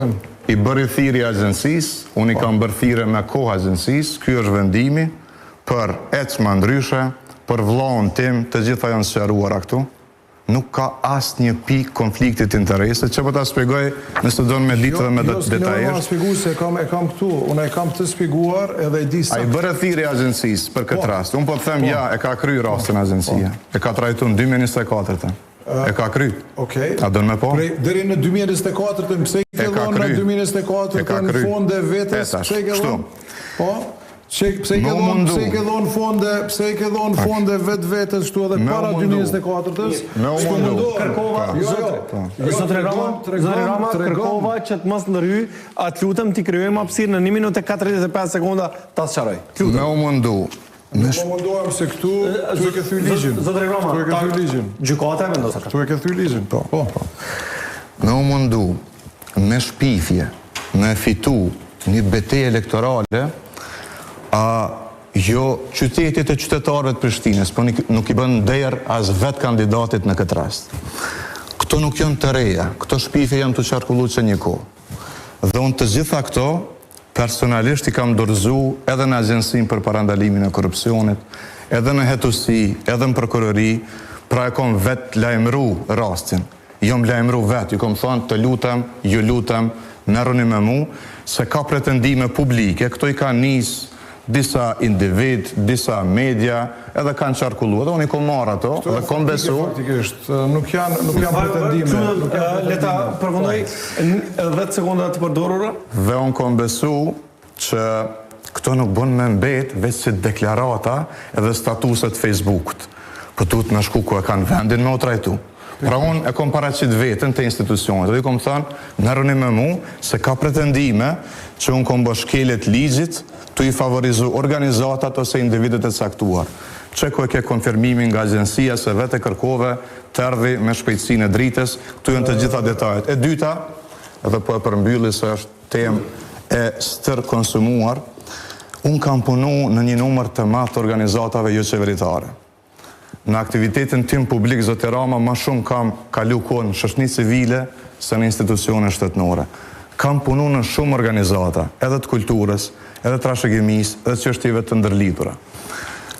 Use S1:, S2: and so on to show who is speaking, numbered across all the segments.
S1: I bëri thirrje agjencisë, unë I kam bërë thirrje me kohë agjencisë, ky është vendimi për ecma ndryshe, për vllaun tim, të gjitha janë sqaruara këtu. Nuk ka asnjë pikë konfliktit të interese, që po ta shpjegoj nëse do me ditë dhe me detajisht.
S2: Shpjegoj se e kam këtu, unë e kam të shpjeguar edhe e di sa.
S1: Ai bëre thirrje agjencisë për këtë rast. Unë po të them ja, e ka kryer rastin agjencia. E ka trajtuar në 2024. E ka kryt.
S2: Okej.
S1: A do me po?
S2: Deri në 2024, pse I kellon në 2024 në fonde vetes, pse I kellon? Po? Pse I kellon fonde vetes shtu edhe para 2024-s?
S1: Me u mundu.
S3: Zotri Rama, kërkova që të mos ndërhy, atë lutem t'i krijojmë hapësirë në 1 minutë e 45 sekonda ta sqaroj.
S1: Me u mundu.
S2: Po mundohem se këtu e ke thyr ligjin.
S3: Zotri Rama, gjykata e vendos atë.
S2: Tu e ke thyr ligjin. Po.
S1: Me u mundu, me shpifje, me fitu një betejë elektorale, jo qytetit e qytetarëve të Prishtinës, po nuk I bën derë as vetë kandidatit në këtë rast. Këto nuk janë të reja, këto shpifje janë të qarkullu që një kohë. Dhe unë të gjitha këto, personalisht I kam dorëzu edhe në agjensinë për parandalimin e korrupsionit, edhe në hetusi, edhe në prokurori, pra e kom vetë lajmëru rastin. Jom lajmëru vetë, ju kom thonë të lutem, ju lutem, merruni me mu, se ka pretendime publike, këto I ka nisë disa individ, disa media, edhe kanë qarkullu, edhe unë I kom marrë ato, dhe kom besu.
S2: Nuk janë pretendime.
S3: Leta përfundoj 10 sekonda të përdorura.
S1: Dhe unë kom besu që këto nuk bën me mbet, veç si deklarata edhe statuset Facebookut. Po tut me shku ku e kanë vendin me o trajtu. Pra unë e kom paraqit vetën të institucionet, dhe I kom thënë, merruni me mu, se ka pretendime që unë kom bë shkelet ligjit, të I favorizu organizatat ose individet e caktuar. Që ku e ke konfirmimin nga agjensia se vete kërkove, të erdhi me shpejtësinë e dritës, këtu janë të gjitha detajet. E dyta, edhe po e përmbylli se është temë e stër konsumuar, unë kam punu në një numër të madh të organizatave jo qeveritare. Në aktivitetin tim publik, Zoti Rama, ma shumë kam kalu kohë në shoqëni civile se në institucione shtetënore. Kam punu në shumë organizata, edhe të kulturës, edhe të trashëgimisë, edhe të çështjeve të ndërlidhura.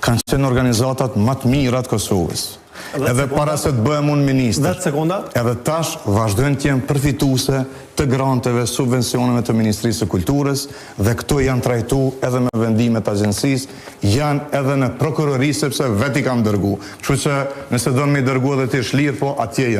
S1: Kanë qenë organizatat më të mira të Kosovës. Edhe para se të bëhem unë ministër.
S3: 10 sekonda.
S1: Edhe tash vazhdojnë të jenë përfituese të granteve, subvencioneve të Ministrisë së Kulturës, dhe këto janë trajtu edhe me vendimet agjencisë, janë edhe në prokurori sepse vetë I kam dërgu. Kështu që nëse do me I dërgu edhe ti shlirë, po atje janë.